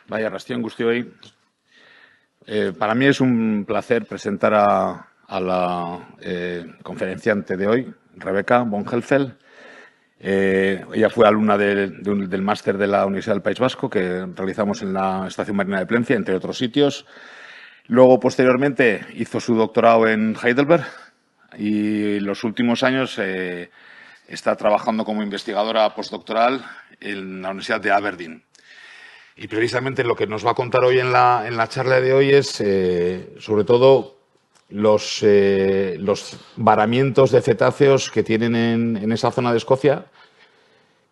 Vaya, Rastión Gustioy. Para mí es un placer presentar a la conferenciante de hoy, Rebeca von Hellfeld. Ella fue alumna del máster de la Universidad del País Vasco que realizamos en la Estación Marina de Plencia, entre otros sitios. Luego, posteriormente, hizo su doctorado en Heidelberg y los últimos años está trabajando como investigadora postdoctoral en la Universidad de Aberdeen. Y precisamente lo que nos va a contar hoy en la charla de hoy es, sobre todo, los varamientos de cetáceos que tienen en esa zona de Escocia,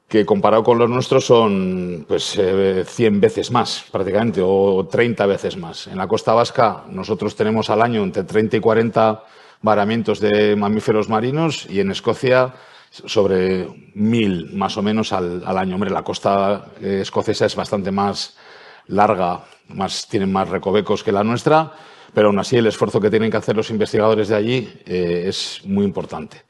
que comparado con los nuestros son pues, 100 veces más, prácticamente, o 30 veces más. En la costa vasca nosotros tenemos al año entre 30 y 40 varamientos de mamíferos marinos y en Escocia sobre 1000 más o menos al año. Hombre, la costa escocesa es bastante más larga, tienen más recovecos que la nuestra, pero aún así el esfuerzo que tienen que hacer los investigadores de allí es muy importante.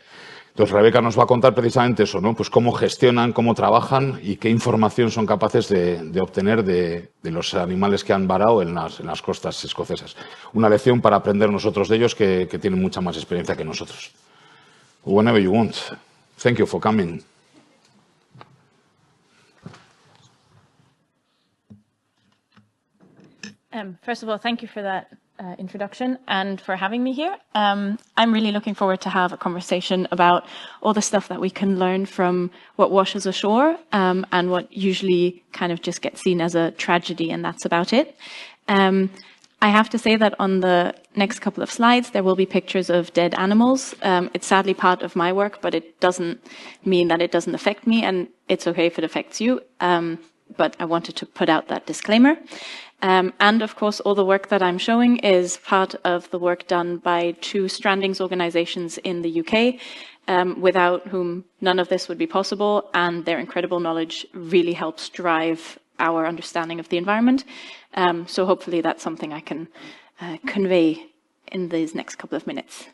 Entonces, Rebeca nos va a contar precisamente eso, ¿no? Pues cómo gestionan, cómo trabajan y qué información son capaces de obtener de los animales que han varado en las costas escocesas. Una lección para aprender nosotros de ellos que tienen mucha más experiencia que nosotros. Whenever you want. Thank you for coming. First of all, thank you for that introduction and for having me here. I'm really looking forward to have a conversation about all the stuff that we can learn from what washes ashore and what usually kind of just gets seen as a tragedy, and that's about it. I have to say that on the next couple of slides, there will be pictures of dead animals. It's sadly part of my work, but it doesn't mean that it doesn't affect me, and it's okay if it affects you. But I wanted to put out that disclaimer. And of course, all the work that I'm showing is part of the work done by 2 Strandings organizations in the UK, without whom none of this would be possible, and their incredible knowledge really helps drive our understanding of the environment. So hopefully that's something I can convey in these next couple of minutes.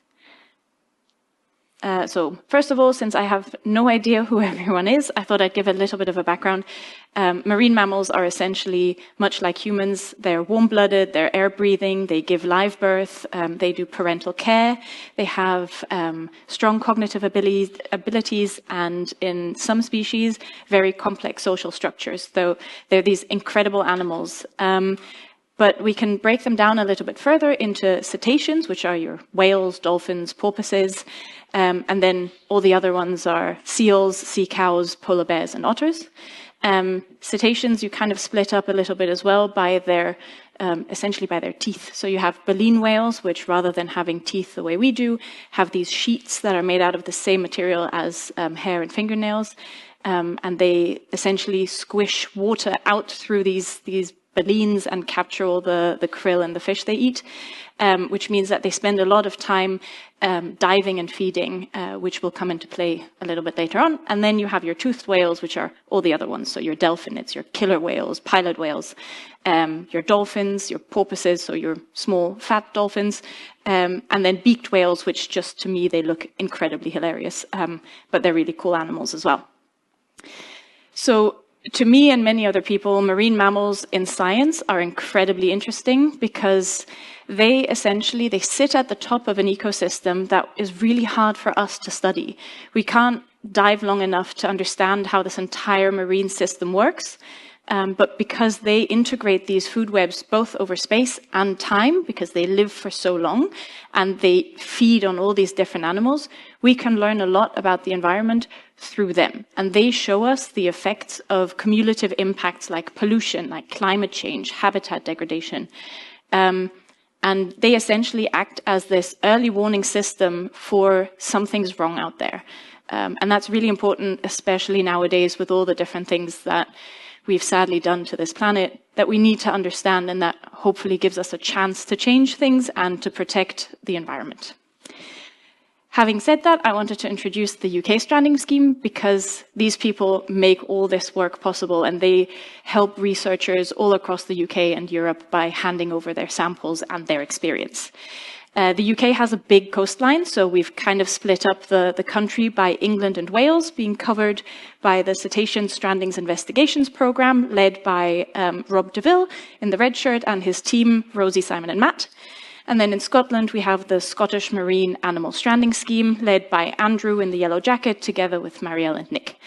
So first of all, since I have no idea who everyone is, I thought I'd give a little bit of a background. Marine mammals are essentially much like humans. They're warm-blooded, they're air-breathing, they give live birth, they do parental care, they have strong cognitive abilities, and in some species, very complex social structures. So they're these incredible animals. But we can break them down a little bit further into cetaceans, which are your whales, dolphins, porpoises, and then all the other ones are seals, sea cows, polar bears, and otters. Cetaceans you kind of split up a little bit as well by their, essentially by their teeth. So you have baleen whales, which rather than having teeth the way we do, have these sheets that are made out of the same material as hair and fingernails, and they essentially squish water out through these baleens and capture all the krill and the fish they eat, which means that they spend a lot of time diving and feeding, which will come into play a little bit later on. And then you have your toothed whales, which are all the other ones. So your delphinids, your killer whales, pilot whales, your dolphins, your porpoises, so your small fat dolphins, and then beaked whales, which just to me, they look incredibly hilarious, but they're really cool animals as well. So to me and many other people, marine mammals in science are incredibly interesting because they sit at the top of an ecosystem that is really hard for us to study. We can't dive long enough to understand how this entire marine system works. But because they integrate these food webs both over space and time, because they live for so long and they feed on all these different animals, we can learn a lot about the environment through them. And they show us the effects of cumulative impacts like pollution, like climate change, habitat degradation. And they essentially act as this early warning system for something's wrong out there. And that's really important, especially nowadays with all the different things that we've sadly done to this planet, that we need to understand, and that hopefully gives us a chance to change things and to protect the environment. Having said that, I wanted to introduce the UK Stranding Scheme because these people make all this work possible, and they help researchers all across the UK and Europe by handing over their samples and their experience. The UK has a big coastline, so we've kind of split up the country by England and Wales, being covered by the Cetacean Strandings Investigations Programme, led by Rob DeVille in the red shirt and his team, Rosie, Simon and Matt. And then in Scotland, we have the Scottish Marine Animal Stranding Scheme, led by Andrew in the yellow jacket, together with Marielle and Nick.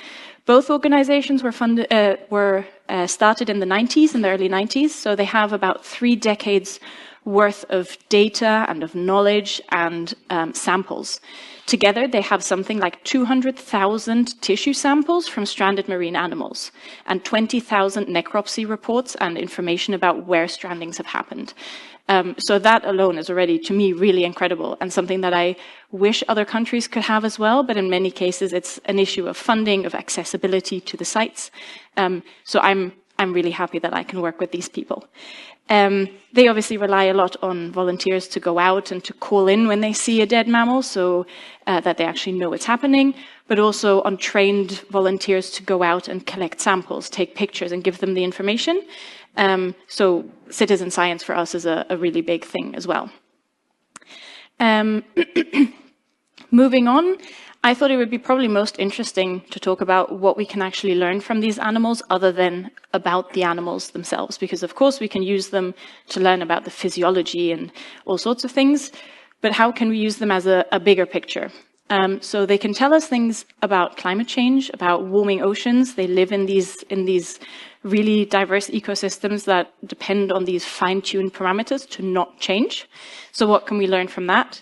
Both organizations were started in the 90s, in the early 90s, so they have about 3 decades worth of data and of knowledge and samples. Together, they have something like 200,000 tissue samples from stranded marine animals and 20,000 necropsy reports and information about where strandings have happened. So that alone is already, to me, really incredible and something that I wish other countries could have as well, but in many cases it's an issue of funding, of accessibility to the sites. So I'm really happy that I can work with these people. They obviously rely a lot on volunteers to go out and to call in when they see a dead mammal, so that they actually know what's happening, but also on trained volunteers to go out and collect samples, take pictures and give them the information. So citizen science for us is a really big thing as well. Moving on, I thought it would be probably most interesting to talk about what we can actually learn from these animals other than about the animals themselves, because of course we can use them to learn about the physiology and all sorts of things, but how can we use them as a bigger picture? So they can tell us things about climate change, about warming oceans. They live in these really diverse ecosystems that depend on these fine-tuned parameters to not change. So what can we learn from that?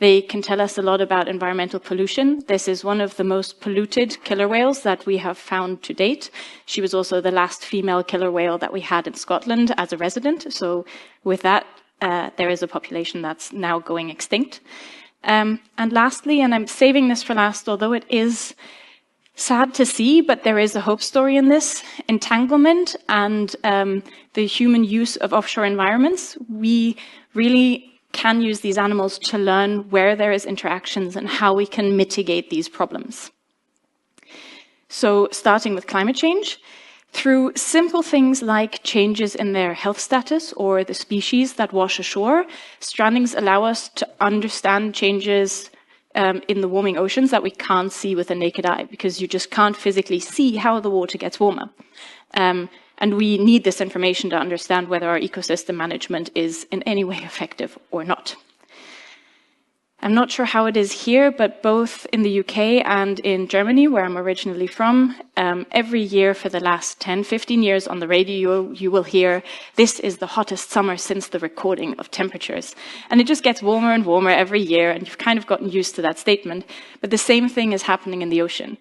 They can tell us a lot about environmental pollution. This is one of the most polluted killer whales that we have found to date. She was also the last female killer whale that we had in Scotland as a resident. So with that, there is a population that's now going extinct. And lastly, and I'm saving this for last, although it is sad to see, but there is a hope story in this, entanglement and the human use of offshore environments. We really can use these animals to learn where there is interactions and how we can mitigate these problems. So starting with climate change, through simple things like changes in their health status or the species that wash ashore, strandings allow us to understand changes in the warming oceans that we can't see with the naked eye, because you just can't physically see how the water gets warmer. And we need this information to understand whether our ecosystem management is in any way effective or not. I'm not sure how it is here, but both in the UK and in Germany, where I'm originally from, every year for the last 10, 15 years on the radio, you will hear, this is the hottest summer since the recording of temperatures. And it just gets warmer and warmer every year, and you've kind of gotten used to that statement. But the same thing is happening in the ocean.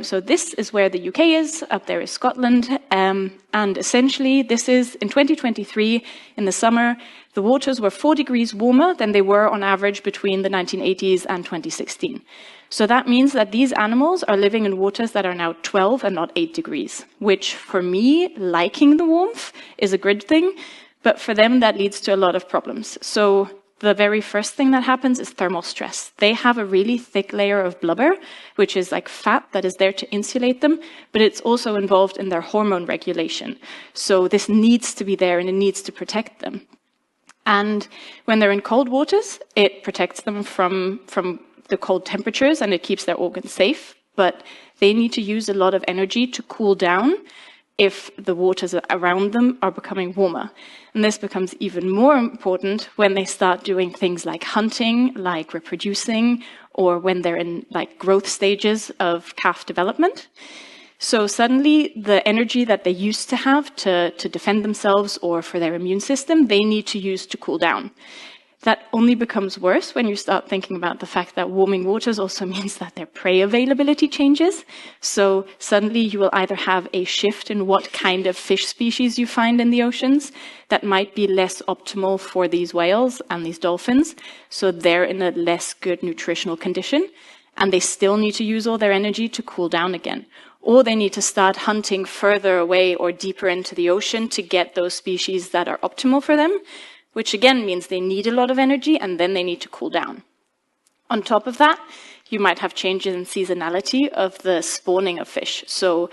So this is where the UK is, up there is Scotland, and essentially this is, in 2023, in the summer, the waters were 4 degrees warmer than they were on average between the 1980s and 2016. So that means that these animals are living in waters that are now 12 and not 8 degrees, which for me, liking the warmth, is a good thing, but for them that leads to a lot of problems. So the very first thing that happens is thermal stress. They have a really thick layer of blubber, which is like fat that is there to insulate them, but it's also involved in their hormone regulation. So this needs to be there and it needs to protect them. And when they're in cold waters, it protects them from the cold temperatures and it keeps their organs safe, but they need to use a lot of energy to cool down if the waters around them are becoming warmer. And this becomes even more important when they start doing things like hunting, like reproducing, or when they're in like growth stages of calf development. So suddenly the energy that they used to have to defend themselves or for their immune system, they need to use to cool down. That only becomes worse when you start thinking about the fact that warming waters also means that their prey availability changes. So suddenly you will either have a shift in what kind of fish species you find in the oceans that might be less optimal for these whales and these dolphins. So they're in a less good nutritional condition and they still need to use all their energy to cool down again. Or they need to start hunting further away or deeper into the ocean to get those species that are optimal for them, which again means they need a lot of energy and then they need to cool down. On top of that, you might have changes in seasonality of the spawning of fish. So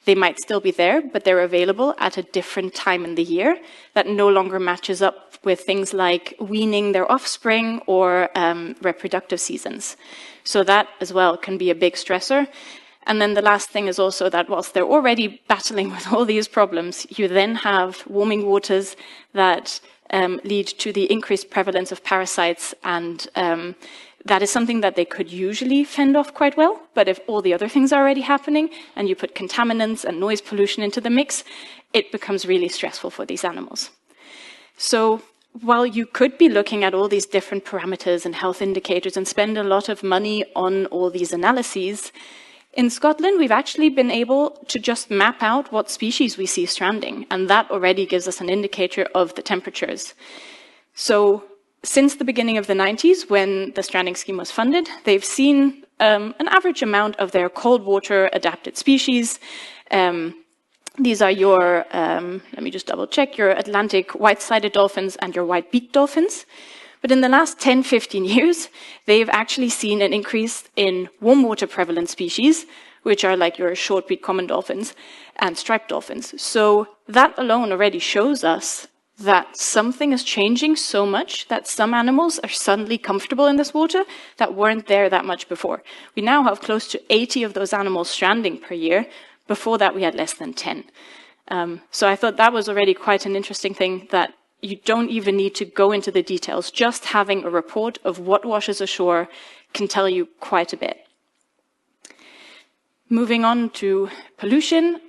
They might still be there, but they're available at a different time in the year that no longer matches up with things like weaning their offspring or reproductive seasons. So that as well can be a big stressor. And then the last thing is also that whilst they're already battling with all these problems, you then have warming waters that lead to the increased prevalence of parasites, and that is something that they could usually fend off quite well. But if all the other things are already happening and you put contaminants and noise pollution into the mix, it becomes really stressful for these animals. So while you could be looking at all these different parameters and health indicators and spend a lot of money on all these analyses, in Scotland, we've actually been able to just map out what species we see stranding, and that already gives us an indicator of the temperatures. So since the beginning of the 90s, when the stranding scheme was funded, they've seen an average amount of their cold water adapted species. These are your, let me just double check, your Atlantic white-sided dolphins and your white-beaked dolphins. But in the last 10, 15 years, they've actually seen an increase in warm water prevalent species, which are like your short-beaked common dolphins and striped dolphins. So that alone already shows us that something is changing so much that some animals are suddenly comfortable in this water that weren't there that much before. We now have close to 80 of those animals stranding per year. Before that, we had less than 10. So I thought that was already quite an interesting thing, that you don't even need to go into the details. Just having a report of what washes ashore can tell you quite a bit. Moving on to pollution.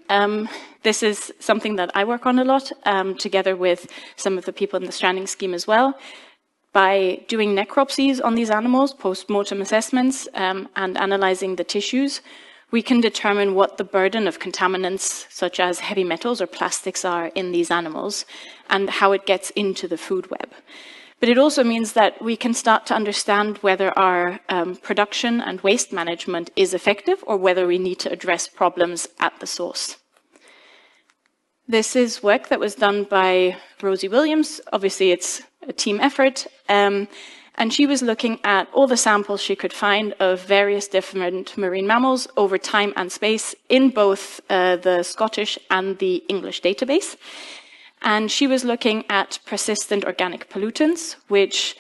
This is something that I work on a lot, together with some of the people in the stranding scheme as well. By doing necropsies on these animals, post-mortem assessments, and analyzing the tissues, we can determine what the burden of contaminants, such as heavy metals or plastics, are in these animals, and how it gets into the food web. But it also means that we can start to understand whether our production and waste management is effective, or whether we need to address problems at the source. This is work that was done by Rosie Williams. Obviously, it's a team effort. And she was looking at all the samples she could find of various different marine mammals over time and space in both the Scottish and the English database. And she was looking at persistent organic pollutants, which,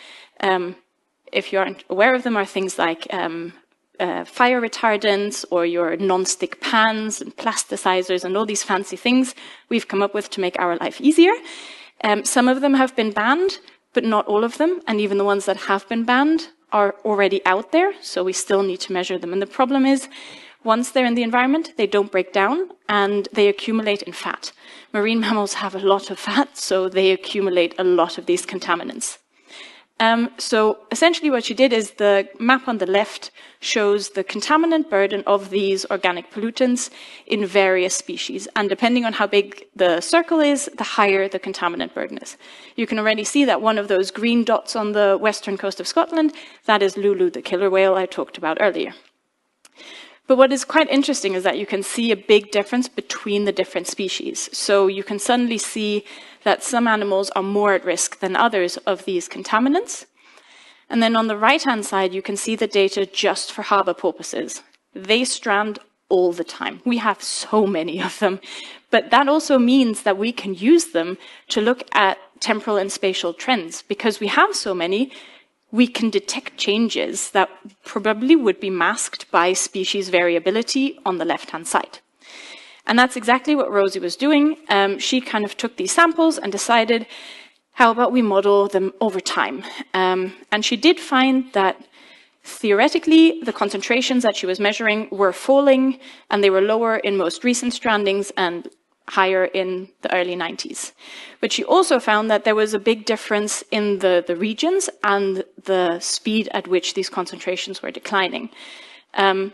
if you aren't aware of them, are things like fire retardants or your non-stick pans and plasticizers and all these fancy things we've come up with to make our life easier. Some of them have been banned, but not all of them, and even the ones that have been banned are already out there, so we still need to measure them. And the problem is, once they're in the environment, they don't break down, and they accumulate in fat. Marine mammals have a lot of fat, so they accumulate a lot of these contaminants. So essentially what she did is the map on the left shows the contaminant burden of these organic pollutants in various species. And depending on how big the circle is, the higher the contaminant burden is. You can already see that one of those green dots on the western coast of Scotland, that is Lulu, the killer whale I talked about earlier. But what is quite interesting is that you can see a big difference between the different species. So you can suddenly see that some animals are more at risk than others of these contaminants. And then on the right-hand side, you can see the data just for harbour porpoises. They strand all the time. We have so many of them. But that also means that we can use them to look at temporal and spatial trends. Because we have so many, we can detect changes that probably would be masked by species variability on the left-hand side. And that's exactly what Rosie was doing. She kind of took these samples and decided, how about we model them over time? And she did find that theoretically, the concentrations that she was measuring were falling, and they were lower in most recent strandings and higher in the early 90s. But she also found that there was a big difference in the regions and the speed at which these concentrations were declining.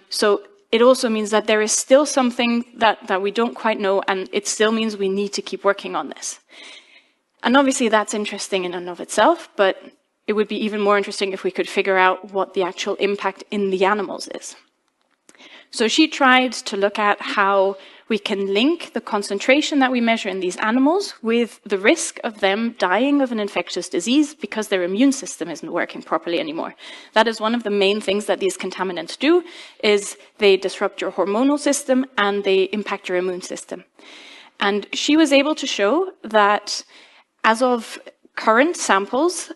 So it also means that there is still something that we don't quite know, and it still means we need to keep working on this. And obviously that's interesting in and of itself, but it would be even more interesting if we could figure out what the actual impact in the animals is. So she tried to look at how we can link the concentration that we measure in these animals with the risk of them dying of an infectious disease because their immune system isn't working properly anymore. That is one of the main things that these contaminants do, is they disrupt your hormonal system and they impact your immune system. And she was able to show that as of current samples,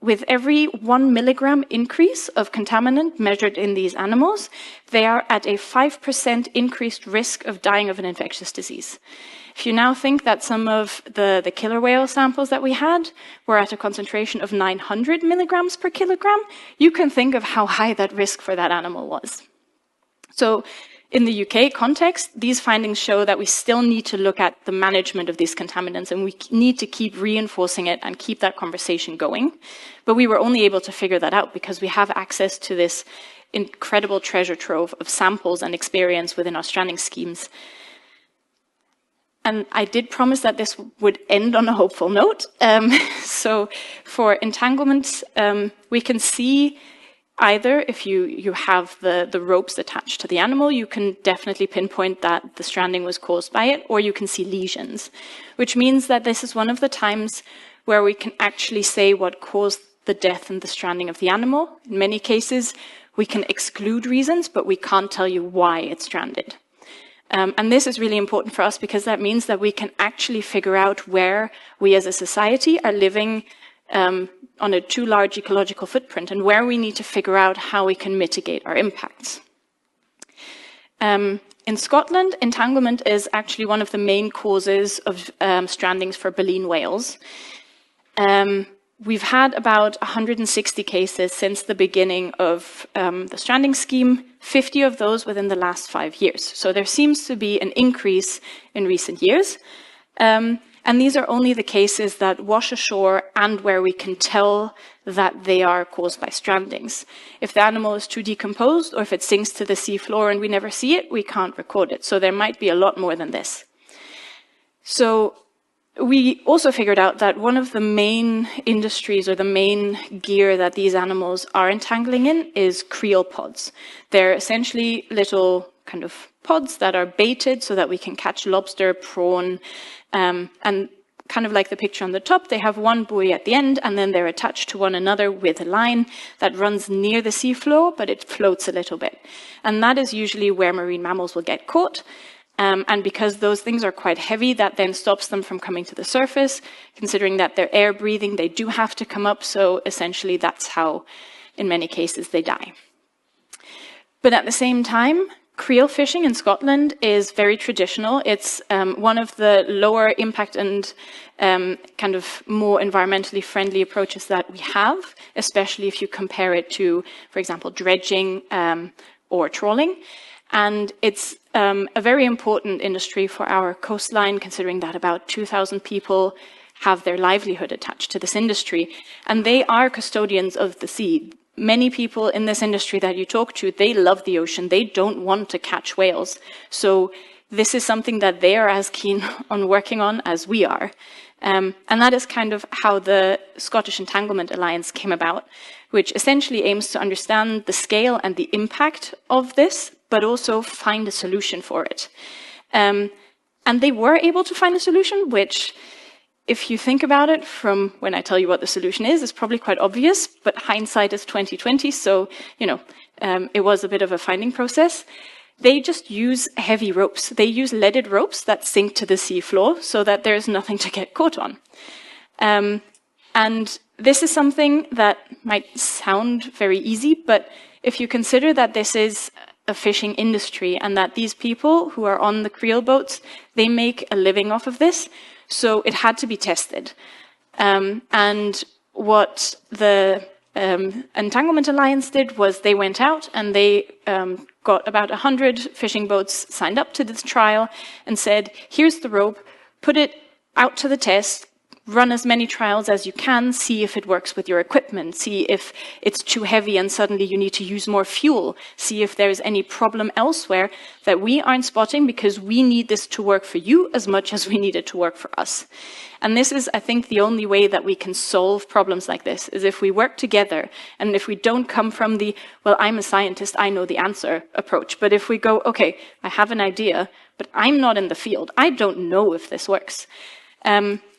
with every 1 milligram increase of contaminant measured in these animals, they are at a 5% increased risk of dying of an infectious disease. If you now think that some of the killer whale samples that we had were at a concentration of 900 milligrams per kilogram, you can think of how high that risk for that animal was. So in the UK context, these findings show that we still need to look at the management of these contaminants, and we need to keep reinforcing it and keep that conversation going. But we were only able to figure that out because we have access to this incredible treasure trove of samples and experience within our stranding schemes. And I did promise that this would end on a hopeful note. So for entanglements, we can see either if you have the ropes attached to the animal, you can definitely pinpoint that the stranding was caused by it, or you can see lesions, which means that this is one of the times where we can actually say what caused the death and the stranding of the animal. In many cases, we can exclude reasons, but we can't tell you why it's stranded. And this is really important for us because that means that we can actually figure out where we as a society are living on a too large ecological footprint and where we need to figure out how we can mitigate our impacts. In Scotland, entanglement is actually one of the main causes of strandings for baleen whales. We've had about 160 cases since the beginning of the stranding scheme, 50 of those within the last 5 years. So there seems to be an increase in recent years. And these are only the cases that wash ashore and where we can tell that they are caused by strandings. If the animal is too decomposed or if it sinks to the seafloor and we never see it, we can't record it. So there might be a lot more than this. So we also figured out that one of the main industries or the main gear that these animals are entangling in is creel pods. They're essentially little kind of pods that are baited so that we can catch lobster, prawn, and kind of like the picture on the top, they have one buoy at the end and then they're attached to one another with a line that runs near the seafloor, but it floats a little bit. And that is usually where marine mammals will get caught. And because those things are quite heavy, that then stops them from coming to the surface. Considering that they're air breathing, they do have to come up. So essentially that's how, in many cases, they die. But at the same time, creel fishing in Scotland is very traditional. It's one of the lower impact and kind of more environmentally friendly approaches that we have, especially if you compare it to, for example, dredging or trawling. And it's a very important industry for our coastline, considering that about 2,000 people have their livelihood attached to this industry. And they are custodians of the sea. Many people in this industry that you talk to, they love the ocean. They don't want to catch whales. So this is something that they are as keen on working on as we are. And that is kind of how the Scottish Entanglement Alliance came about, which essentially aims to understand the scale and the impact of this, but also find a solution for it. And they were able to find a solution, which, if you think about it from when I tell you what the solution is probably quite obvious, but hindsight is 20/20, so, it was a bit of a finding process. They just use heavy ropes. They use leaded ropes that sink to the seafloor so that there's nothing to get caught on. And this is something that might sound very easy, but if you consider that this is a fishing industry and that these people who are on the creel boats, they make a living off of this, so it had to be tested. And what the Entanglement Alliance did was they went out and they got about 100 fishing boats signed up to this trial and said, here's the rope, put it out to the test, run as many trials as you can, see if it works with your equipment, see if it's too heavy and suddenly you need to use more fuel, see if there's any problem elsewhere that we aren't spotting because we need this to work for you as much as we need it to work for us. And this is, I think, the only way that we can solve problems like this, is if we work together and if we don't come from the, well, I'm a scientist, I know the answer approach. But if we go, okay, I have an idea, but I'm not in the field, I don't know if this works.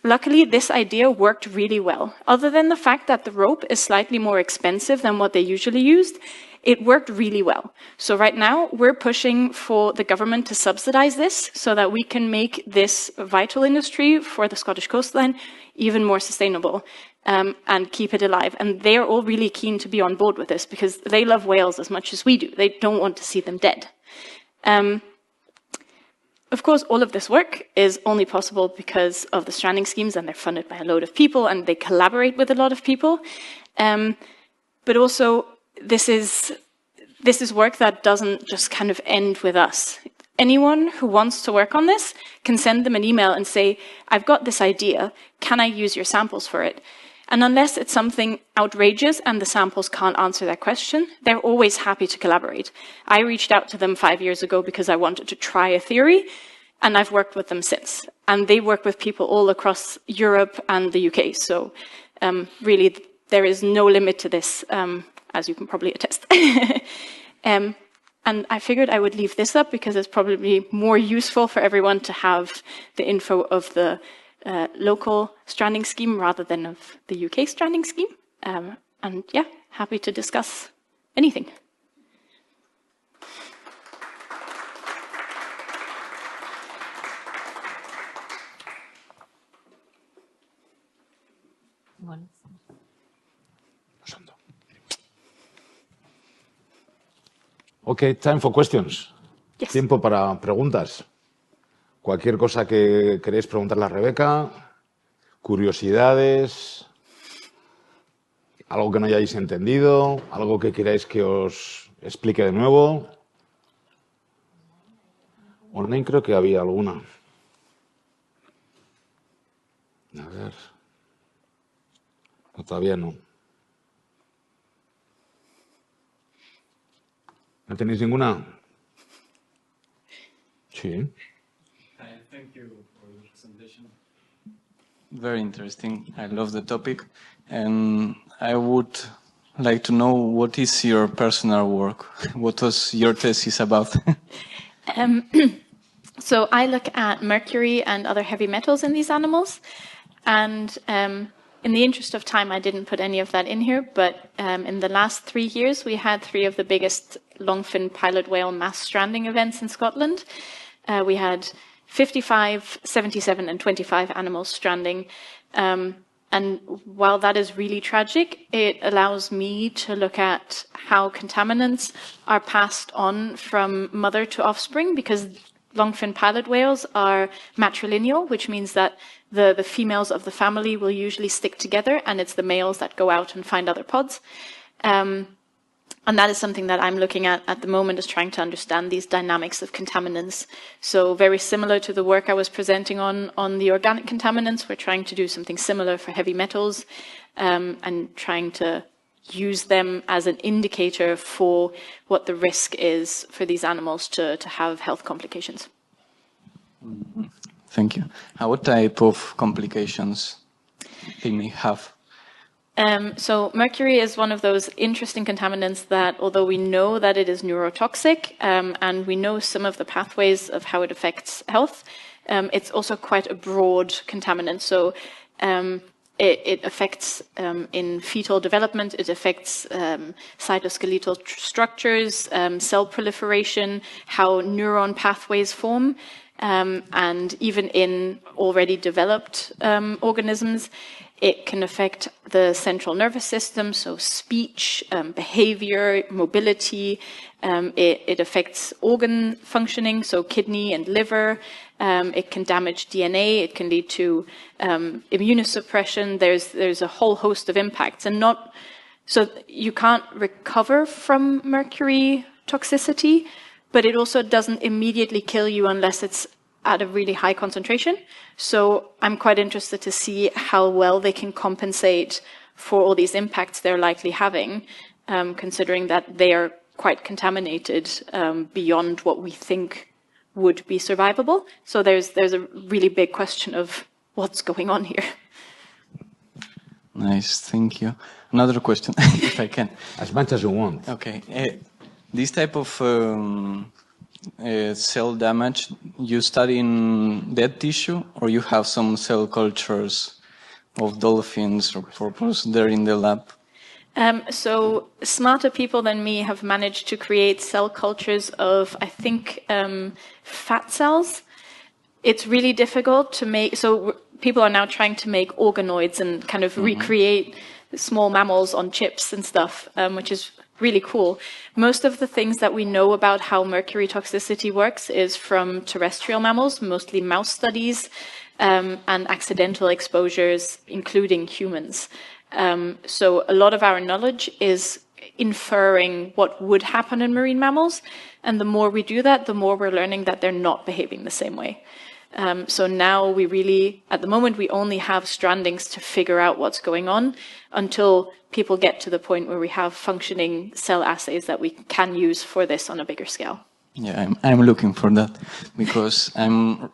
Luckily, this idea worked really well. Other than the fact that the rope is slightly more expensive than what they usually used, it worked really well. So right now, we're pushing for the government to subsidize this so that we can make this vital industry for the Scottish coastline even more sustainable and keep it alive. And they're all really keen to be on board with this because they love whales as much as we do. They don't want to see them dead. Of course, all of this work is only possible because of the stranding schemes, and they're funded by a load of people, and they collaborate with a lot of people. But also, this is work that doesn't just kind of end with us. Anyone who wants to work on this can send them an email and say, I've got this idea, can I use your samples for it? And unless it's something outrageous and the samples can't answer that question, they're always happy to collaborate. I reached out to them 5 years ago because I wanted to try a theory, and I've worked with them since. And they work with people all across Europe and the UK. So really, there is no limit to this, as you can probably attest. And I figured I would leave this up because it's probably more useful for everyone to have the info of the local stranding scheme rather than of the UK stranding scheme. And yeah, happy to discuss anything. Okay, time for questions. Yes. Tiempo para preguntas. Cualquier cosa que queréis preguntarle a Rebeca, curiosidades, algo que no hayáis entendido, algo que queráis que os explique de nuevo. Online creo que había alguna. A ver. No, todavía no. ¿No tenéis ninguna? Sí. Thank you for your presentation. Very interesting. I love the topic. And I would like to know, what is your personal work? What was your thesis about? So I look at mercury and other heavy metals in these animals. And in the interest of time, I didn't put any of that in here. But in the last 3 years, we had 3 of the biggest longfin pilot whale mass stranding events in Scotland. We had 55, 77, and 25 animals stranding. And while that is really tragic, it allows me to look at how contaminants are passed on from mother to offspring, because longfin pilot whales are matrilineal, which means that the females of the family will usually stick together, and it's the males that go out and find other pods. And that is something that I'm looking at the moment, is trying to understand these dynamics of contaminants. So very similar to the work I was presenting on the organic contaminants, we're trying to do something similar for heavy metals, and trying to use them as an indicator for what the risk is for these animals to have health complications. Thank you. What type of complications they may have? So mercury is one of those interesting contaminants that, although we know that it is neurotoxic, and we know some of the pathways of how it affects health, it's also quite a broad contaminant. So it affects in fetal development, it affects cytoskeletal structures, cell proliferation, how neuron pathways form, and even in already developed organisms. It can affect the central nervous system, so speech, behavior, mobility. It affects organ functioning, so kidney and liver. It can damage DNA. It can lead to immunosuppression. There's a whole host of impacts, and so you can't recover from mercury toxicity, but it also doesn't immediately kill you unless it's at a really high concentration. So I'm quite interested to see how well they can compensate for all these impacts they're likely having, considering that they are quite contaminated beyond what we think would be survivable. So there's a really big question of what's going on here. Nice, thank you. Another question, if I can. As much as you want. Okay. This type of cell damage, you study in dead tissue, or you have some cell cultures of dolphins or porpoise there in the lab? So smarter people than me have managed to create cell cultures of, I think, fat cells. It's really difficult to make, so people are now trying to make organoids and kind of recreate small mammals on chips and stuff, which is really cool. Most of the things that we know about how mercury toxicity works is from terrestrial mammals, mostly mouse studies, and accidental exposures, including humans. So a lot of our knowledge is inferring what would happen in marine mammals, and the more we do that, the more we're learning that they're not behaving the same way. So now we really, at the moment, we only have strandings to figure out what's going on until people get to the point where we have functioning cell assays that we can use for this on a bigger scale. Yeah, I'm looking for that because I'm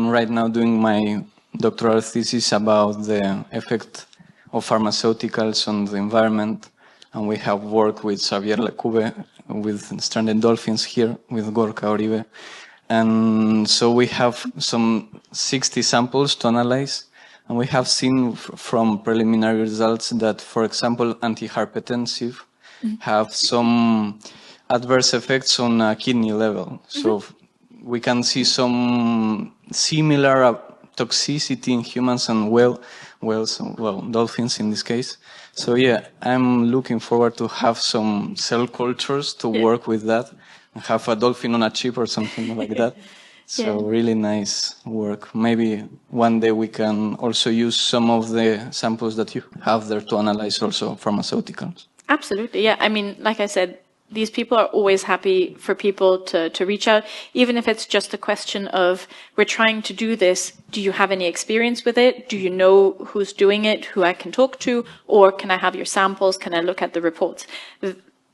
right now doing my doctoral thesis about the effect of pharmaceuticals on the environment, and we have worked with Xavier Lecube with stranded dolphins here with Gorka Oribe. And so we have some 60 samples to analyze, and we have seen from preliminary results that, for example, antihypertensive have some adverse effects on kidney level. So we can see some similar toxicity in humans and dolphins in this case. So yeah, I'm looking forward to have some cell cultures to work with that. Have a dolphin on a chip or something like that. So really nice work. Maybe one day we can also use some of the samples that you have there to analyze also pharmaceuticals. Absolutely, yeah. I mean, like I said, these people are always happy for people to reach out, even if it's just a question of, we're trying to do this, do you have any experience with it? Do you know who's doing it, who I can talk to? Or can I have your samples? Can I look at the reports?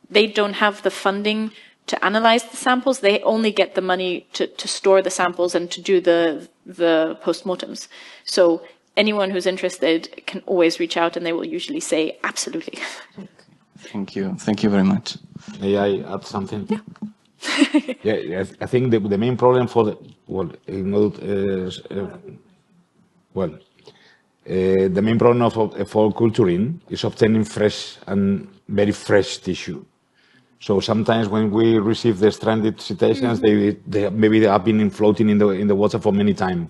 They don't have the funding to analyze the samples. They only get the money to store the samples and to do the postmortems. So anyone who's interested can always reach out, and they will usually say, absolutely. Thank you. Thank you very much. May I add something? Yeah. Yeah, I think the main problem for the, the main problem for culturing is obtaining fresh and very fresh tissue. So sometimes when we receive the stranded cetaceans, they have been floating in the water for many times.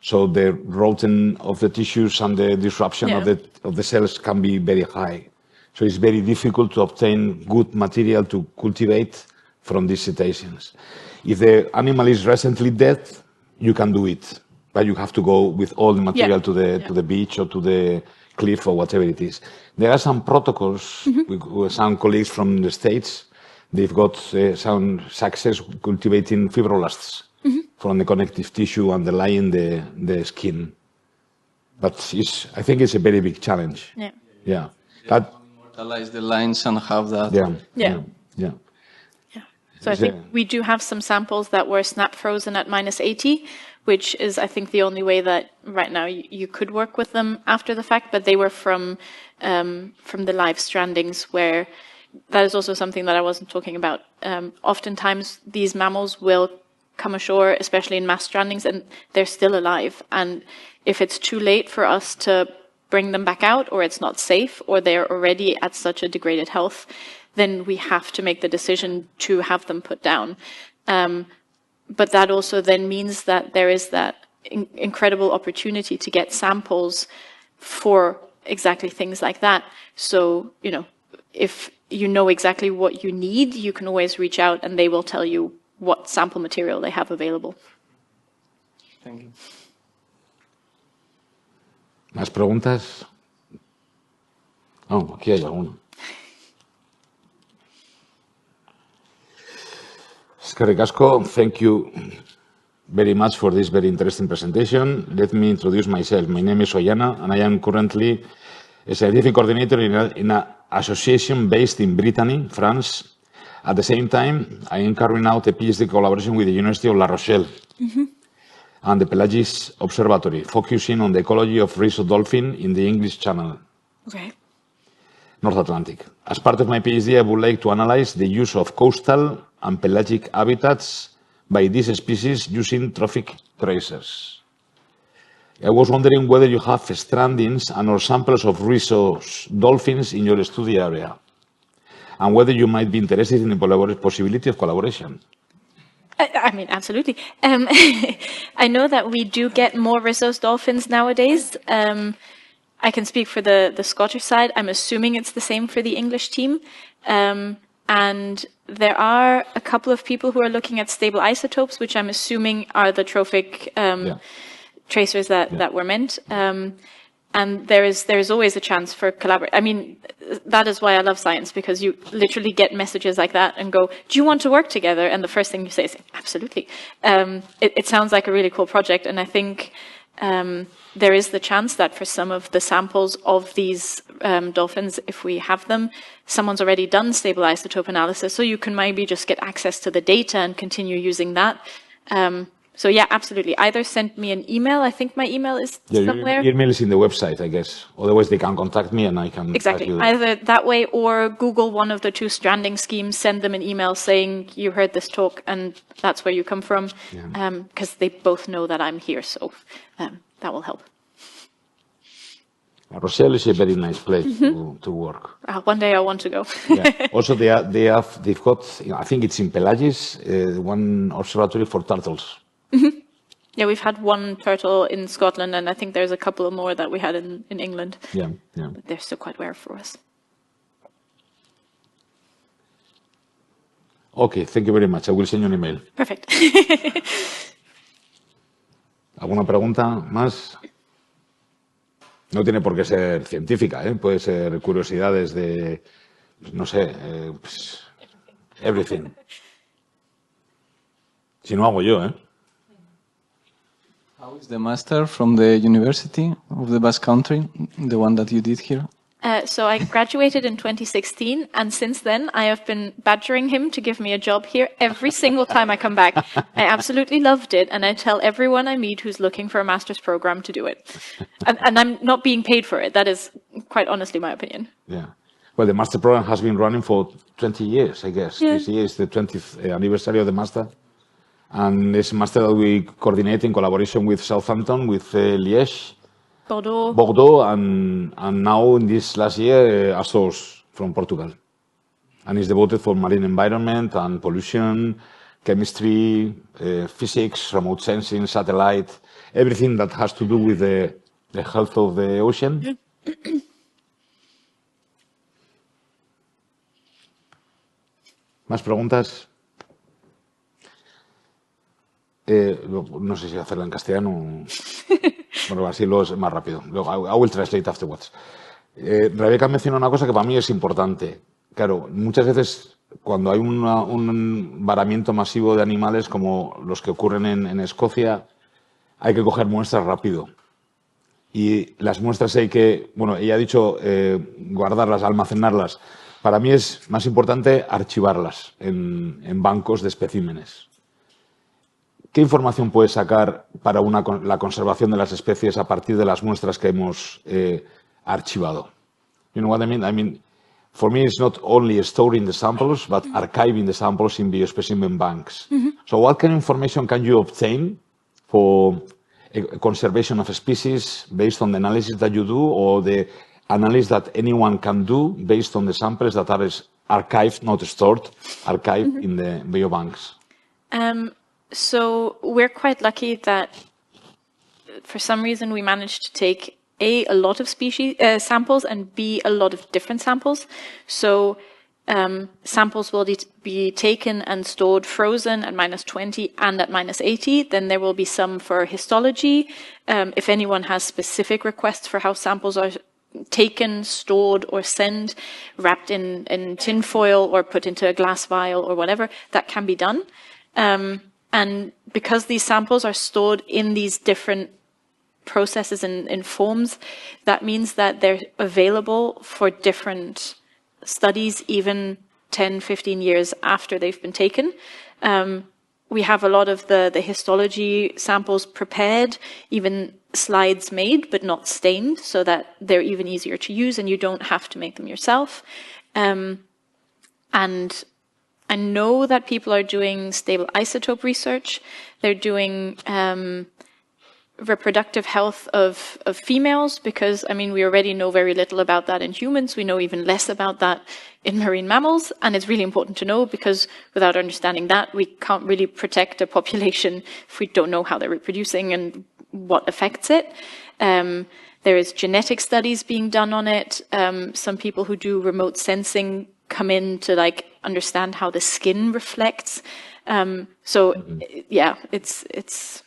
So the rotting of the tissues and the disruption of the cells can be very high. So it's very difficult to obtain good material to cultivate from these cetaceans. If the animal is recently dead, you can do it, but you have to go with all the material to the beach or to the cliff or whatever it is. There are some protocols with some colleagues from the States. They've got some success cultivating fibroblasts from the connective tissue underlying the skin. But I think it's a very big challenge. Yeah. But immortalize the lines and have that. Yeah. So I think we do have some samples that were snap frozen at -80, which is, I think, the only way that right now you could work with them after the fact. But they were from the live strandings, where that is also something that I wasn't talking about. Oftentimes, these mammals will come ashore, especially in mass strandings, and they're still alive. And if it's too late for us to bring them back out, or it's not safe, or they're already at such a degraded health, then we have to make the decision to have them put down. But that also then means that there is that incredible opportunity to get samples for exactly things like that. So, if you know exactly what you need, you can always reach out and they will tell you what sample material they have available. Thank you. ¿Más preguntas? Oh, aquí hay alguna. Eskerrik asko, thank you very much for this very interesting presentation. Let me introduce myself. My name is Oyana, and I am currently a scientific coordinator in an association based in Brittany, France. At the same time, I am carrying out a PhD collaboration with the University of La Rochelle and the Pelagis Observatory, focusing on the ecology of Reso dolphin in the English Channel, North Atlantic. As part of my PhD, I would like to analyze the use of coastal and pelagic habitats by these species using trophic tracers. I was wondering whether you have strandings and or samples of Reso dolphins in your study area, and whether you might be interested in the possibility of collaboration. I mean, absolutely. I know that we do get more Reso dolphins nowadays. I can speak for the Scottish side. I'm assuming it's the same for the English team. And there are a couple of people who are looking at stable isotopes, which I'm assuming are the trophic tracers that were meant. And there is always a chance for collaboration. I mean, that is why I love science, because you literally get messages like that and go, do you want to work together? And the first thing you say is, absolutely. It sounds like a really cool project. And I think there is the chance that for some of the samples of these dolphins, if we have them, someone's already done stable isotope analysis, so you can maybe just get access to the data and continue using that. So yeah, absolutely. Either send me an email. I think my email is somewhere. Your email is in the website, I guess. Otherwise, they can contact me and I can. Exactly. Either that way or Google one of the two Stranding schemes, send them an email saying you heard this talk and that's where you come from, because they both know that I'm here. So that will help. Rochelle is a very nice place to work. One day I want to go. Also, they've got, I think it's in Pelagis, one observatory for turtles. Yeah, we've had one turtle in Scotland, and I think there's a couple more that we had in England. But they're still quite rare for us. Okay, thank you very much. I will send you an email. Perfect. ¿Alguna pregunta más? No tiene por qué ser científica, ¿eh? Puede ser curiosidades de, no sé, pues, everything. Si no hago yo, ¿eh? How is the master from the University of the Basque Country, the one that you did here? So I graduated in 2016, and since then I have been badgering him to give me a job here every single time I come back. I absolutely loved it, and I tell everyone I meet who's looking for a master's program to do it. And I'm not being paid for it. That is quite honestly my opinion. Yeah. Well, the master program has been running for 20 years, I guess. Yeah. This year is the 20th anniversary of the master. And it's a master that we coordinate in collaboration with Southampton, with Liège, Bordeaux, and now in this last year, Açores from Portugal. And it's devoted for marine environment and pollution, chemistry, physics, remote sensing, satellite, everything that has to do with the health of the ocean. ¿Más preguntas? No sé si hacerla en castellano. Bueno, así lo es más rápido. I will translate afterwards. Rebeca menciona una cosa que para mí es importante. Claro, muchas veces cuando hay un varamiento masivo de animales como los que ocurren en Escocia, hay que coger muestras rápido. Y las muestras hay que, bueno, ella ha dicho guardarlas, almacenarlas. Para mí es más importante archivarlas en bancos de especímenes. ¿Qué información puedes sacar para la conservación de las especies a partir de las muestras que hemos archivado? You know what I mean? I mean, for me, it's not only storing the samples, but archiving the samples in biospecimen banks. So what kind of information can you obtain for conservation of species based on the analysis that you do, or the analysis that anyone can do based on the samples that are archived, not stored, archived in the biobanks? So we're quite lucky that for some reason we managed to take A, a lot of species samples, and B, a lot of different samples. So samples will be taken and stored frozen at -20 and at -80. Then there will be some for histology. If anyone has specific requests for how samples are taken, stored, or sent, wrapped in tin foil or put into a glass vial or whatever, that can be done. And because these samples are stored in these different processes and in forms, that means that they're available for different studies even 10, 15 years after they've been taken. We have a lot of the histology samples prepared, even slides made, but not stained, so that they're even easier to use and you don't have to make them yourself. And I know that people are doing stable isotope research. They're doing reproductive health of females, because, I mean, we already know very little about that in humans. We know even less about that in marine mammals, and it's really important to know, because without understanding that, we can't really protect a population if we don't know how they're reproducing and what affects it. There is genetic studies being done on it. Some people who do remote sensing come in to like understand how the skin reflects. Yeah, it's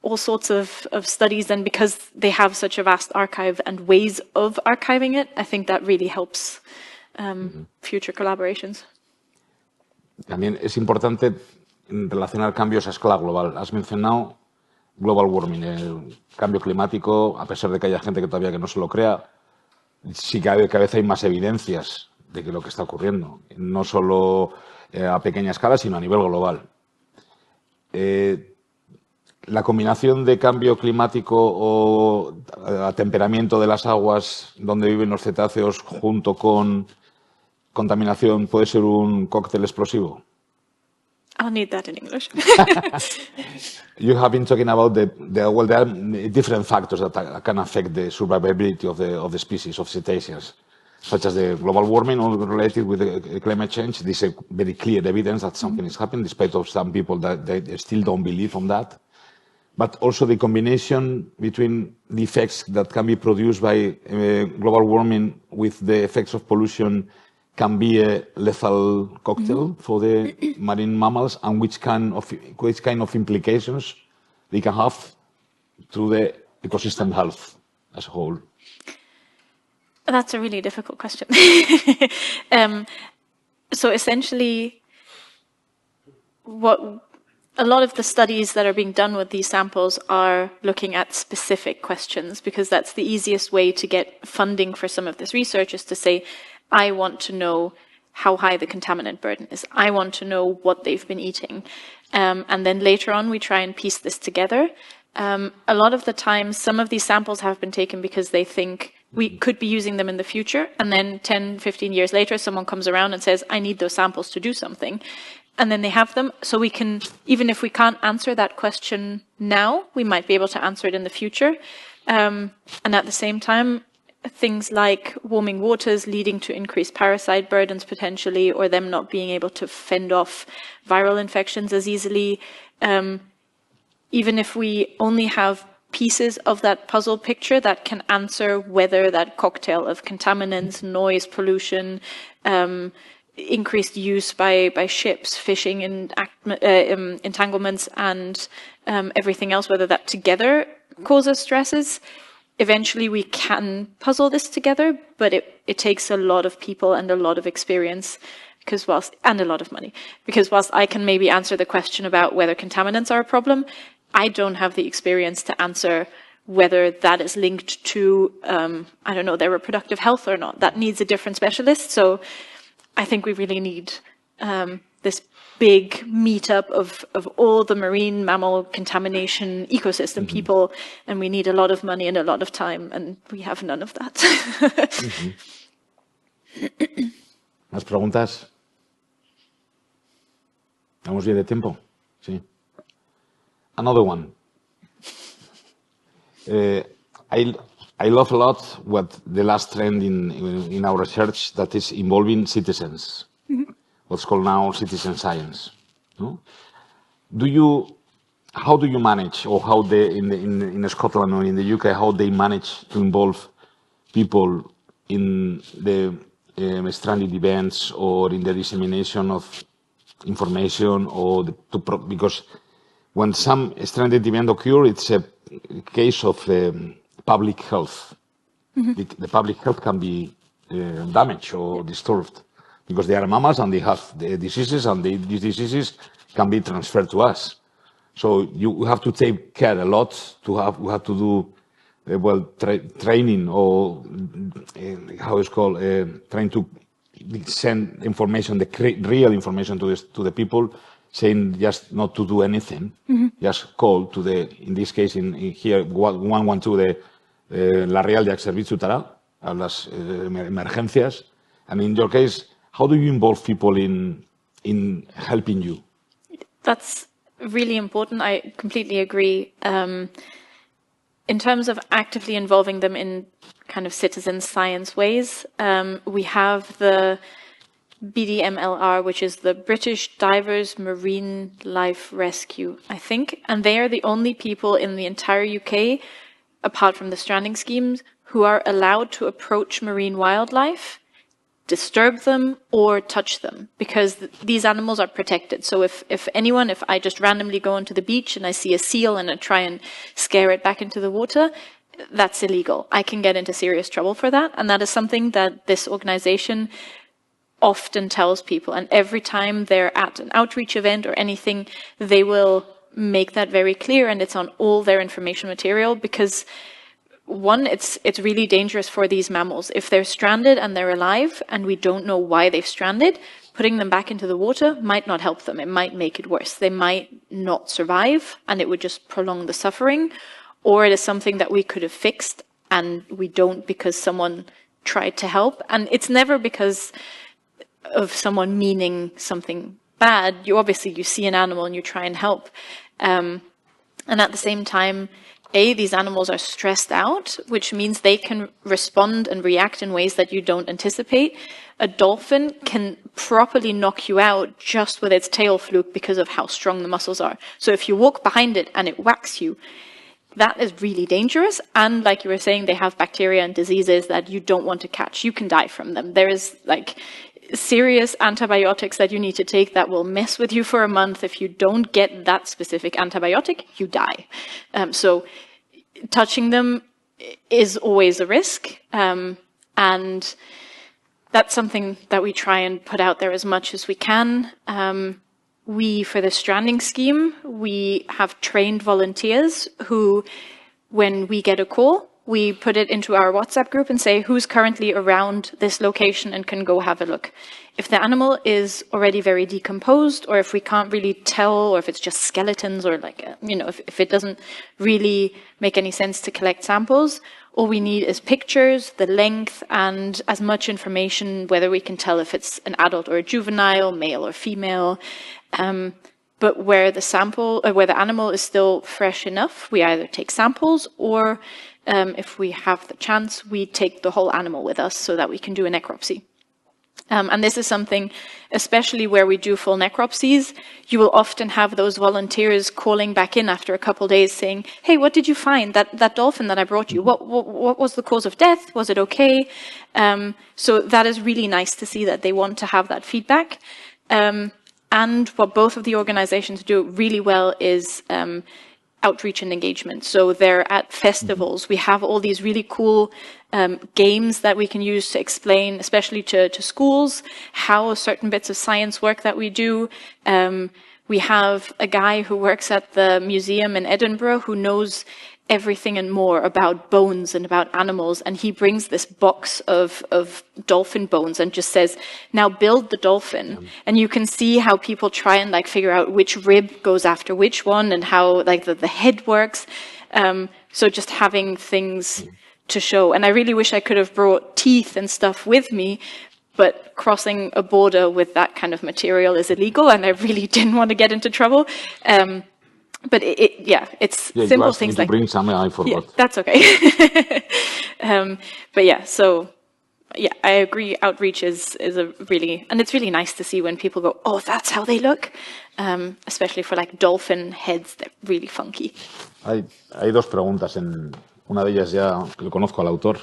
all sorts of studies, and because they have such a vast archive and ways of archiving it, I think that really helps future collaborations. También es importante relacionar cambios a escala global. Has mencionado global warming, el cambio climático, a pesar de que haya gente que todavía que no se lo crea, sí que cada vez hay más evidencias de que lo que está ocurriendo, no solo a pequeña escala, sino a nivel global. La combinación de cambio climático o atemperamiento de las aguas donde viven los cetáceos junto con contaminación puede ser un cóctel explosivo. I'll need that in English. You have been talking about well, there are different factors that can affect the survivability of the species of cetaceans, such as the global warming all related with the climate change. This is very clear evidence that something is happening, despite of some people that they still don't believe on that. But also the combination between the effects that can be produced by global warming with the effects of pollution can be a lethal cocktail for the marine mammals, and which kind of implications they can have to the ecosystem health as a whole. That's a really difficult question. So essentially, a lot of the studies that are being done with these samples are looking at specific questions, because that's the easiest way to get funding for some of this research, is to say, I want to know how high the contaminant burden is. I want to know what they've been eating. And then later on, we try and piece this together. A lot of the time, some of these samples have been taken because they think we could be using them in the future. And then 10, 15 years later, someone comes around and says, I need those samples to do something. And then they have them. So we can, even if we can't answer that question now, we might be able to answer it in the future. And at the same time, things like warming waters leading to increased parasite burdens potentially, or them not being able to fend off viral infections as easily. Even if we only have pieces of that puzzle picture that can answer whether that cocktail of contaminants, noise, pollution, increased use by ships, fishing and entanglements, and everything else, whether that together causes stresses, eventually we can puzzle this together, but it takes a lot of people and a lot of experience, and a lot of money. Because whilst I can maybe answer the question about whether contaminants are a problem, I don't have the experience to answer whether that is linked to, I don't know, their reproductive health or not. That needs a different specialist. So I think we really need this big meetup of all the marine mammal contamination ecosystem people, and we need a lot of money and a lot of time, and we have none of that. ¿Más preguntas? ¿Vamos bien de tiempo? Sí. Another one. I love a lot what the last trend in our research that is involving citizens. What's called now citizen science. No? How do you manage, or how in Scotland or in the UK, how they manage to involve people in the stranded events or in the dissemination of information, because when some stranded event occur, it's a case of public health. The public health can be damaged or disturbed, because they are mammals and they have the diseases, and these diseases can be transferred to us. So you have to take care a lot we have to do training or how it's called, trying to send information, the real information to the people, saying just not to do anything, just call to in this case, in here, 112, la Real de Servicio Tará, a las emergencias. And in your case, how do you involve people in helping you? That's really important. I completely agree. In terms of actively involving them in kind of citizen science ways, we have the BDMLR, which is the British Divers Marine Life Rescue, I think. And they are the only people in the entire UK, apart from the Stranding schemes, who are allowed to approach marine wildlife, disturb them or touch them, because these animals are protected. So if I just randomly go onto the beach and I see a seal and I try and scare it back into the water, that's illegal. I can get into serious trouble for that. And that is something that this organization often tells people. And every time they're at an outreach event or anything, they will make that very clear, and it's on all their information material, because one, it's really dangerous for these mammals. If they're stranded and they're alive and we don't know why they've stranded, putting them back into the water might not help them. It might make it worse. They might not survive and it would just prolong the suffering. Or it is something that we could have fixed and we don't because someone tried to help. And it's never because of someone meaning something bad. You see an animal and you try and help. And at the same time, these animals are stressed out, which means they can respond and react in ways that you don't anticipate. A dolphin can properly knock you out just with its tail fluke because of how strong the muscles are. So if you walk behind it and it whacks you, that is really dangerous. And like you were saying, they have bacteria and diseases that you don't want to catch. You can die from them. There is serious antibiotics that you need to take that will mess with you for a month. If you don't get that specific antibiotic, you die. So touching them is always a risk. And that's something that we try and put out there as much as we can. For the Stranding scheme, we have trained volunteers who, when we get a call, we put it into our WhatsApp group and say who's currently around this location and can go have a look. If the animal is already very decomposed, or if we can't really tell, or if it's just skeletons, or if it doesn't really make any sense to collect samples, all we need is pictures, the length, and as much information, whether we can tell if it's an adult or a juvenile, male or female. But where the animal is still fresh enough, we either take samples or if we have the chance, we take the whole animal with us so that we can do a necropsy. And this is something, especially where we do full necropsies, you will often have those volunteers calling back in after a couple of days saying, hey, what did you find? That dolphin that I brought you, what was the cause of death? Was it okay? So that is really nice to see that they want to have that feedback. And what both of the organizations do really well is outreach and engagement. So they're at festivals. We have all these really cool games that we can use to explain, especially to schools, how certain bits of science work that we do. We have a guy who works at the museum in Edinburgh who knows everything and more about bones and about animals, and he brings this box of dolphin bones and just says, now build the dolphin. And you can see how people try and figure out which rib goes after which one and how the head works. So just having things to show. And I really wish I could have brought teeth and stuff with me, but crossing a border with that kind of material is illegal, and I really didn't want to get into trouble. But it's simple things like. Bring some. I forgot. Yeah, that's okay. I agree. Outreach is and it's really nice to see when people go, oh, that's how they look. Especially for dolphin heads, they're really funky. Hay dos preguntas. Una de ellas ya lo conozco al autor.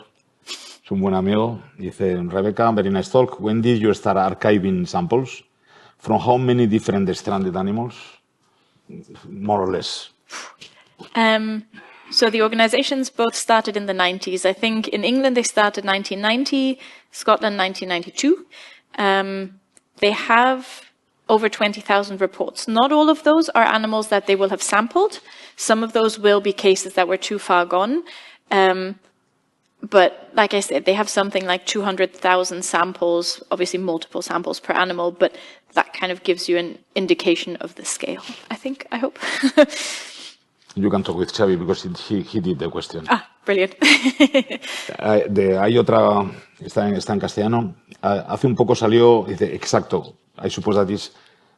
Es un buen amigo. Dice, Rebecca, very nice talk. When did you start archiving samples? From how many different stranded animals? More or less. So the organizations both started in the 90s. I think in England they started 1990, Scotland 1992. They have over 20,000 reports. Not all of those are animals that they will have sampled. Some of those will be cases that were too far gone. But like I said, they have something like 200,000 samples, obviously multiple samples per animal, but that kind of gives you an indication of the scale, I hope. You can talk with Xavi because he did the question. Ah, brilliant. Hay otra, está en castellano. Hace un poco salió, dice, exacto, I suppose that is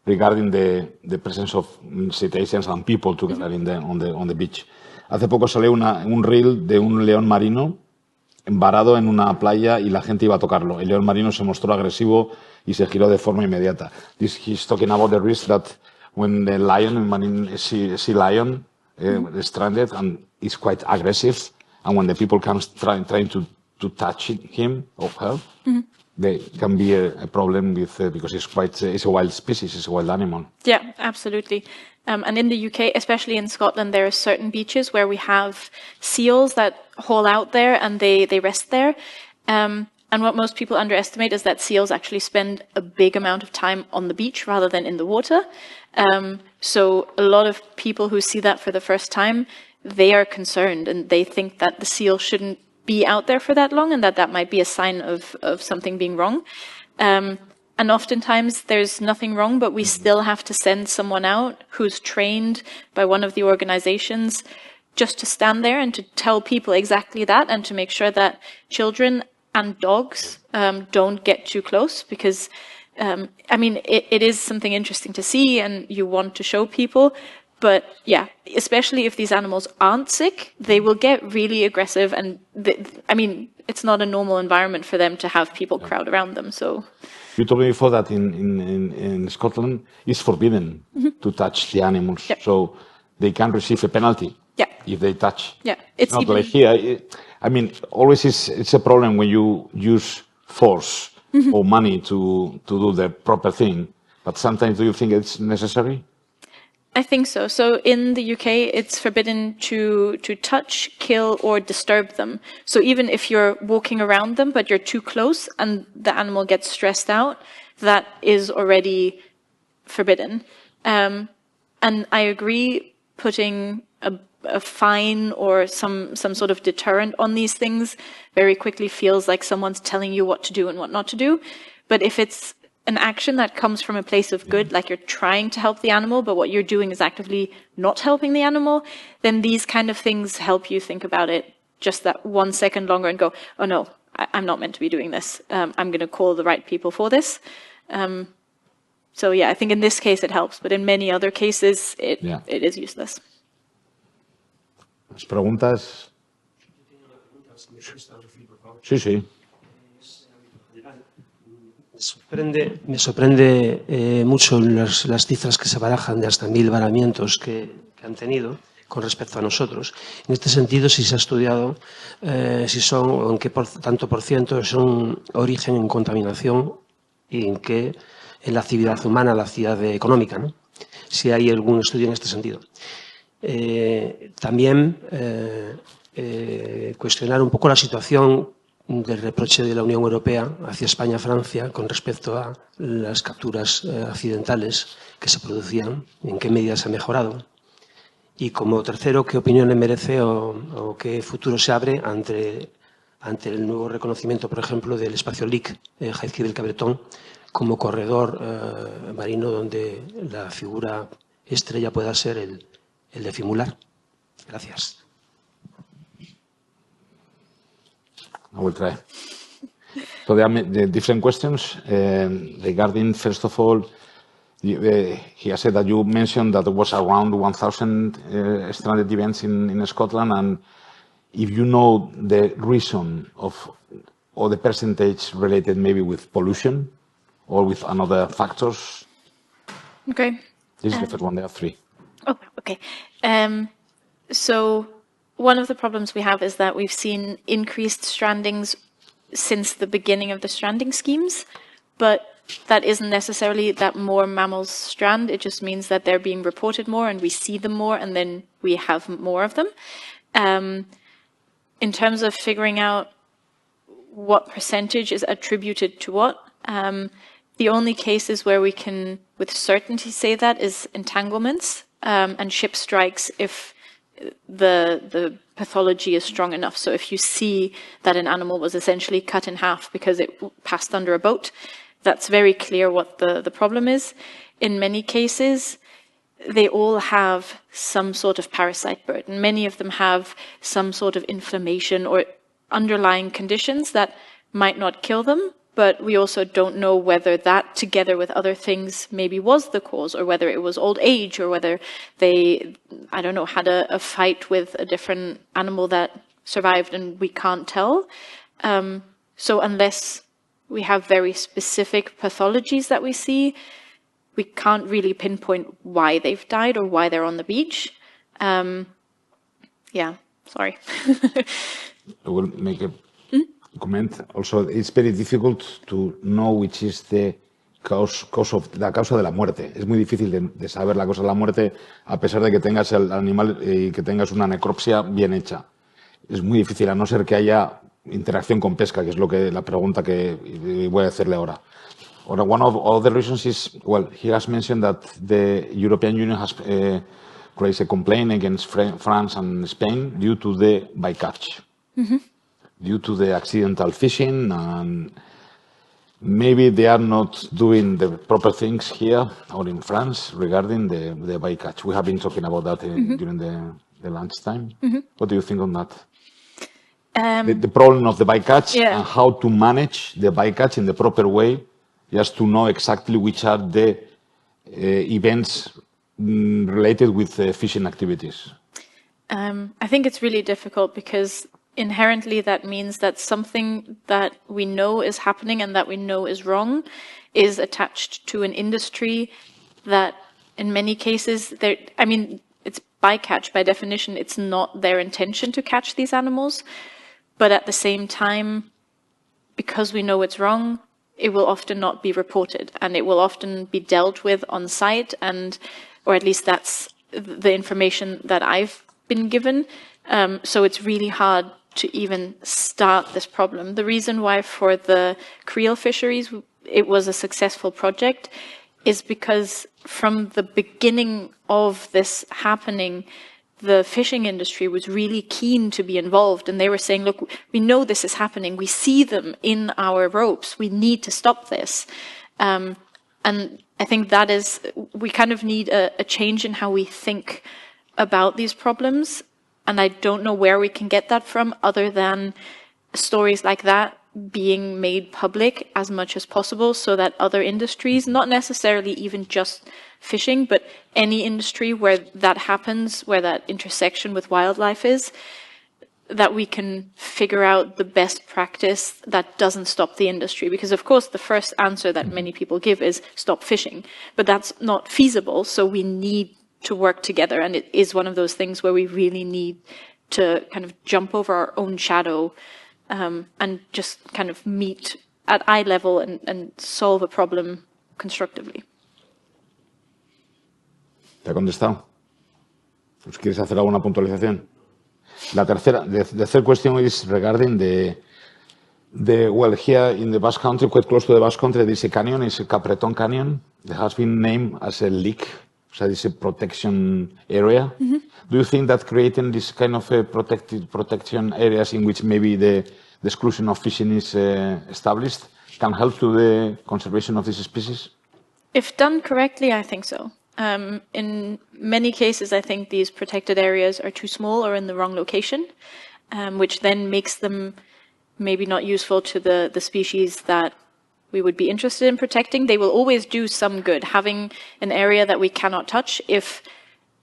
regarding the presence of cetaceans and people together on the beach. Hace poco salió un reel de un león marino varado en una playa y la gente iba a tocarlo. El león marino se mostró agresivo y se giró de forma inmediata. He's talking about the risk that when the lion, sea lion, stranded and is quite aggressive, and when the people come trying to touch him or her, there can be a problem with because it's a wild species, it's a wild animal. Yeah, absolutely. And in the UK, especially in Scotland, there are certain beaches where we have seals that haul out there and they rest there. And what most people underestimate is that seals actually spend a big amount of time on the beach rather than in the water. So a lot of people who see that for the first time, they are concerned and they think that the seal shouldn't be out there for that long and that might be a sign of something being wrong. And oftentimes there's nothing wrong, but we still have to send someone out who's trained by one of the organizations just to stand there and to tell people exactly that and to make sure that children and dogs don't get too close because, it is something interesting to see and you want to show people. But yeah, especially if these animals aren't sick, they will get really aggressive and, it's not a normal environment for them to have people crowd around them, so... You told me before that in Scotland it's forbidden to touch the animals, so they can receive a penalty if they touch. Yeah, it's not like here. Always it's a problem when you use force or money to do the proper thing. But sometimes, do you think it's necessary? I think so. So in the UK, it's forbidden to touch, kill, or disturb them. So even if you're walking around them, but you're too close and the animal gets stressed out, that is already forbidden. And I agree, putting a fine or some sort of deterrent on these things very quickly feels like someone's telling you what to do and what not to do. But if it's an action that comes from a place of good, like you're trying to help the animal, but what you're doing is actively not helping the animal, then these kind of things help you think about it just that 1 second longer and go, oh no, I'm not meant to be doing this. I'm going to call the right people for this. So yeah, I think in this case it helps, but in many other cases it is useless. ¿Las preguntas? Sí. Me sorprende mucho las cifras que se barajan de hasta 1000 varamientos que han tenido con respecto a nosotros. En este sentido, si se ha estudiado si son, o en qué tanto por ciento son origen en contaminación y en la actividad humana, la actividad económica, ¿no? Si hay algún estudio en este sentido. También cuestionar un poco la situación del reproche de la Unión Europea hacia España y Francia con respecto a las capturas accidentales que se producían, en qué medida se ha mejorado. Y como tercero, ¿qué opinión le merece o qué futuro se abre ante el nuevo reconocimiento, por ejemplo, del espacio LIC, Hellfeld como corredor marino donde la figura estrella pueda ser el de Fimular? Gracias. I will try. So there are the different questions regarding, first of all, he has said that you mentioned that there was around 1,000 stranded events in Scotland, and if you know the reason of, or the percentage related maybe with pollution or with another factors. Okay. This is the first one, there are 3. Oh, okay. So one of the problems we have is that we've seen increased strandings since the beginning of the stranding schemes, but that isn't necessarily that more mammals strand. It just means that they're being reported more and we see them more and then we have more of them. In terms of figuring out what percentage is attributed to what, The only cases where we can with certainty say that is entanglements and ship strikes if the pathology is strong enough. So if you see that an animal was essentially cut in half because it passed under a boat, that's very clear what the problem is. In many cases, they all have some sort of parasite burden. Many of them have some sort of inflammation or underlying conditions that might not kill them, but we also don't know whether that, together with other things, maybe was the cause, or whether it was old age, or whether they, I don't know, had a fight with a different animal that survived and we can't tell. So unless we have very specific pathologies that we see, we can't really pinpoint why they've died or why they're on the beach. Yeah, sorry. I will make a comment. Also, it's very difficult to know which is the cause of la causa de la muerte. Es muy difícil de saber la causa de la muerte a pesar de que tengas el animal y que tengas una necropsia bien hecha. Es muy difícil, a no ser que haya interacción con pesca, que es lo que la pregunta que voy a hacerle ahora. One of the reasons is, well, he has mentioned that the European Union has raised a complaint against France and Spain due to the bycatch. Mm-hmm. Due to the accidental fishing, and maybe they are not doing the proper things here or in France regarding the bycatch. We have been talking about that during the lunchtime. Mm-hmm. What do you think on that? The problem of the bycatch and how to manage the bycatch in the proper way, just to know exactly which are the events related with fishing activities. I think it's really difficult because inherently that means that something that we know is happening and that we know is wrong is attached to an industry that in many cases, it's bycatch by definition. It's not their intention to catch these animals. But at the same time, because we know it's wrong, it will often not be reported and it will often be dealt with on site, or at least that's the information that I've been given. So it's really hard to even start this problem. The reason why for the creel fisheries it was a successful project is because from the beginning of this happening, the fishing industry was really keen to be involved, and they were saying, look, we know this is happening, we see them in our ropes, we need to stop this. And I think that is, we kind of need a change in how we think about these problems. And I don't know where we can get that from other than stories like that being made public as much as possible so that other industries, not necessarily even just fishing, but any industry where that happens, where that intersection with wildlife is, that we can figure out the best practice that doesn't stop the industry. Because of course the first answer that many people give is stop fishing, but that's not feasible. So we need to work together, and it is one of those things where we really need to kind of jump over our own shadow and just kind of meet at eye level and solve a problem constructively. ¿Te ha contestado? ¿Pues quieres hacer alguna puntualización? La tercera, the third question is regarding well, here in the Basque Country, quite close to the Basque Country, there is a canyon, it's a Capretón Canyon, that has been named as a leak. So it's a protection area. Mm-hmm. Do you think that creating this kind of protection areas in which maybe the exclusion of fishing is established can help to the conservation of this species? If done correctly, I think so. In many cases, I think these protected areas are too small or in the wrong location, which then makes them maybe not useful to the species that we would be interested in protecting. They will always do some good. Having an area that we cannot touch, if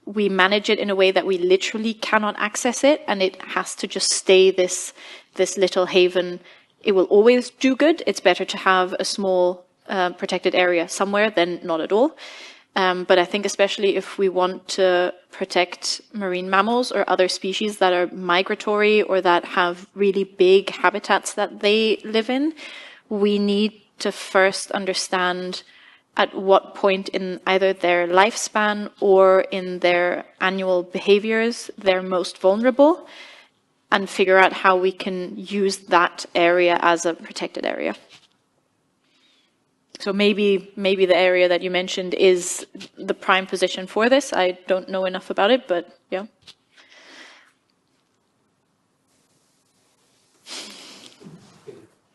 we manage it in a way that we literally cannot access it and it has to just stay this little haven, it will always do good. It's better to have a small protected area somewhere than not at all. But I think especially if we want to protect marine mammals or other species that are migratory or that have really big habitats that they live in, we need to first understand at what point in either their lifespan or in their annual behaviors they're most vulnerable, and figure out how we can use that area as a protected area. So maybe the area that you mentioned is the prime position for this. I don't know enough about it, but yeah.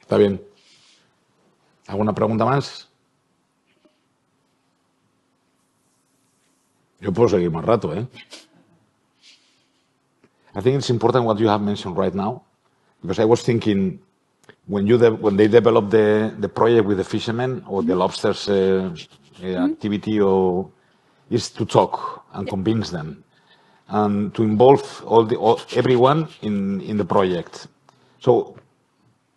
Está bien. ¿Alguna pregunta más? Yo puedo seguir más rato, ¿eh? I think it's important what you have mentioned right now, because I was thinking when they developed the project with the fishermen or the lobsters activity, or is to talk and convince them and to involve everyone in the project. So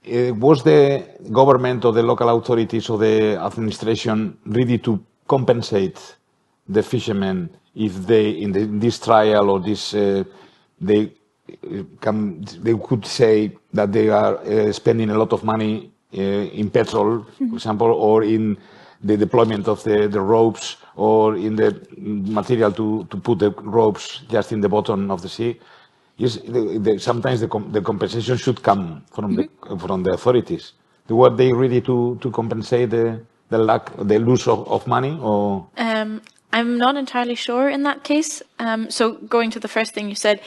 was the government or the local authorities or the administration ready to compensate the fishermen if they, in this trial or this, they could say that they are spending a lot of money in petrol, for example, or in the deployment of the ropes, or in the material to put the ropes just in the bottom of the sea? Yes, sometimes the compensation should come from the authorities. Were they ready to compensate the loss of money, or? I'm not entirely sure in that case. So going to the first thing you said,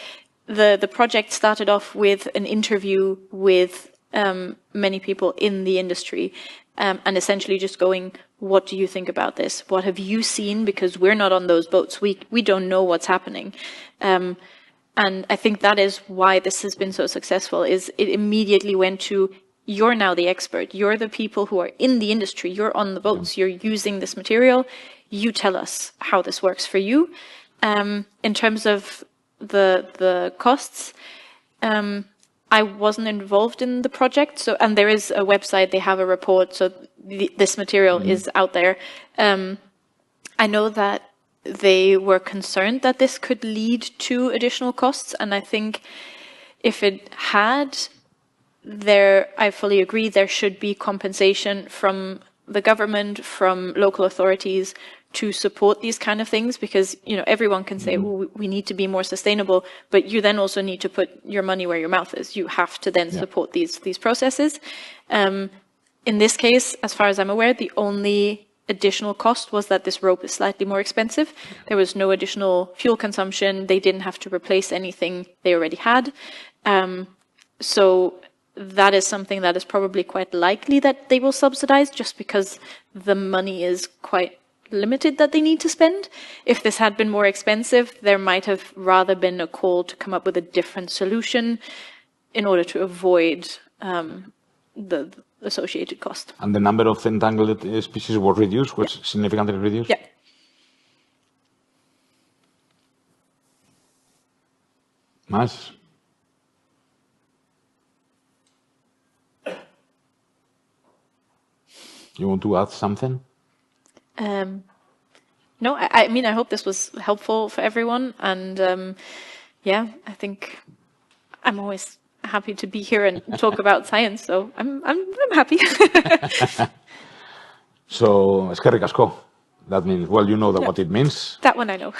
the project started off with an interview with many people in the industry, and essentially just going, what do you think about this? What have you seen? Because we're not on those boats. We don't know what's happening. And I think that is why this has been so successful, is it immediately went to, you're now the expert. You're the people who are in the industry. You're on the boats. You're using this material. You tell us how this works for you. In terms of the costs, I wasn't involved in the project. So, and there is a website, they have a report. So this material is out there. I know that they were concerned that this could lead to additional costs. And I think if it had, I fully agree, there should be compensation from the government, from local authorities to support these kind of things, because, you know, everyone can say, well, we need to be more sustainable, but you then also need to put your money where your mouth is. You have to then support these processes. In this case, as far as I'm aware, the only additional cost was that this rope is slightly more expensive. There was no additional fuel consumption. They didn't have to replace anything they already had. So that is something that is probably quite likely that they will subsidize, just because the money is quite limited that they need to spend. If this had been more expensive, there might have rather been a call to come up with a different solution in order to avoid the associated cost. And the number of entangled species was reduced, was significantly reduced? Yeah. ¿Más? You want to add something? No, I mean, I hope this was helpful for everyone. And yeah, I think I'm always happy to be here and talk about science. So I'm happy. So, eskerrik asko. That means, well, you know what it means. That one I know.